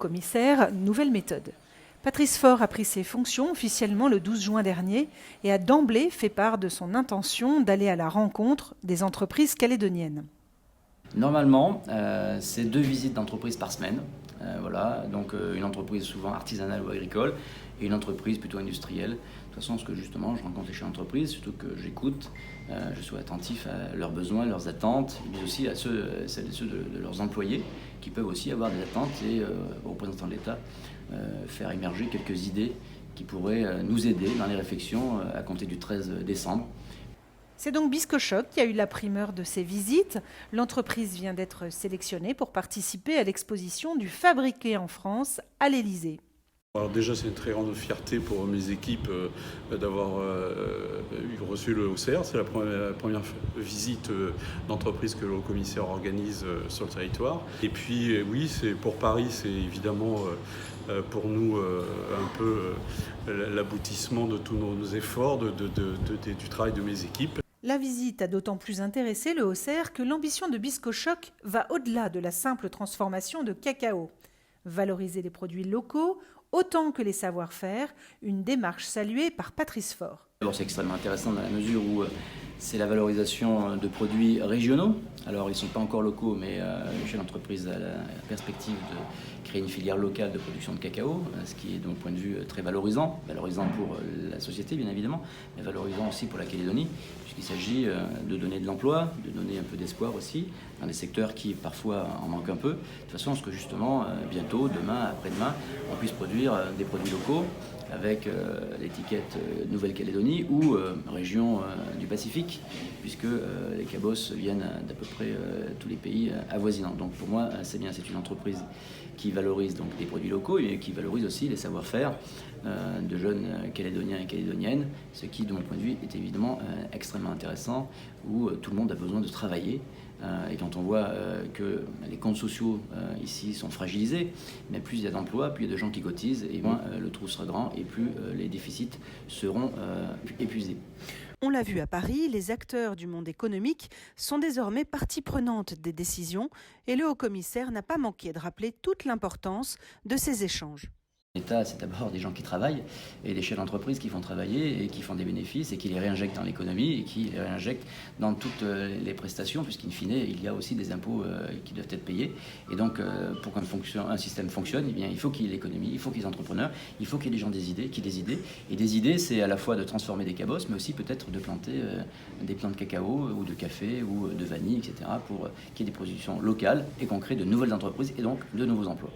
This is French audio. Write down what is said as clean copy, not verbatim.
commissaire, nouvelle méthode. Patrice Faure a pris ses fonctions officiellement le 12 juin dernier et a d'emblée fait part de son intention d'aller à la rencontre des entreprises calédoniennes. Normalement, c'est 2 visites d'entreprise par semaine. Voilà, donc une entreprise souvent artisanale ou agricole et une entreprise plutôt industrielle. De toute façon, ce que justement, je rencontre les chefs d'entreprise, surtout que j'écoute, je suis attentif à leurs besoins, leurs attentes, mais aussi à celles et ceux de leurs employés qui peuvent aussi avoir des attentes et aux représentants de l'État faire émerger quelques idées qui pourraient nous aider dans les réflexions à compter du 13 décembre. C'est donc Biscochoc qui a eu la primeur de ces visites. L'entreprise vient d'être sélectionnée pour participer à l'exposition du Fabriqué en France à l'Élysée. Alors déjà, c'est une très grande fierté pour mes équipes d'avoir reçu le OCR. C'est la première visite d'entreprise que le haut-commissaire organise sur le territoire. Et puis oui, pour Paris, c'est évidemment pour nous un peu l'aboutissement de tous nos efforts, du travail de mes équipes. La visite a d'autant plus intéressé le OCR que l'ambition de Biscochoc va au-delà de la simple transformation de cacao. Valoriser les produits locaux autant que les savoir-faire, une démarche saluée par Patrice Faure. C'est extrêmement intéressant dans la mesure où c'est la valorisation de produits régionaux. Alors ils ne sont pas encore locaux, mais le chef d'entreprise a la perspective de créer une filière locale de production de cacao, ce qui est de mon point de vue très valorisant pour la société bien évidemment, mais valorisant aussi pour la Calédonie, puisqu'il s'agit de donner de l'emploi, de donner un peu d'espoir aussi, dans des secteurs qui parfois en manquent un peu, de toute façon à ce que justement bientôt, demain, après-demain, on puisse produire des produits locaux, avec l'étiquette Nouvelle-Calédonie ou région du Pacifique, puisque les cabosses viennent d'à peu près tous les pays avoisinants. Donc pour moi, c'est une entreprise qui valorise donc des produits locaux et qui valorise aussi les savoir-faire de jeunes Calédoniens et Calédoniennes, ce qui, de mon point de vue, est évidemment extrêmement intéressant, où tout le monde a besoin de travailler. Et quand on voit que les comptes sociaux ici sont fragilisés, mais plus il y a d'emplois, plus il y a de gens qui cotisent, et moins le trou sera grand, et plus les déficits seront épuisés. On l'a vu à Paris, les acteurs du monde économique sont désormais partie prenante des décisions, et le haut-commissaire n'a pas manqué de rappeler toute l'importance de ces échanges. L'État, c'est d'abord des gens qui travaillent et des chefs d'entreprise qui font travailler et qui font des bénéfices et qui les réinjectent dans l'économie et qui les réinjectent dans toutes les prestations, puisqu'in fine, il y a aussi des impôts qui doivent être payés. Et donc, pour qu'un système fonctionne, eh bien, il faut qu'il y ait l'économie, il faut qu'il y ait les entrepreneurs, il faut qu'il y ait des gens qui aient des idées. Et des idées, c'est à la fois de transformer des cabosses, mais aussi peut-être de planter des plants de cacao ou de café ou de vanille, etc., pour qu'il y ait des productions locales et qu'on crée de nouvelles entreprises et donc de nouveaux emplois.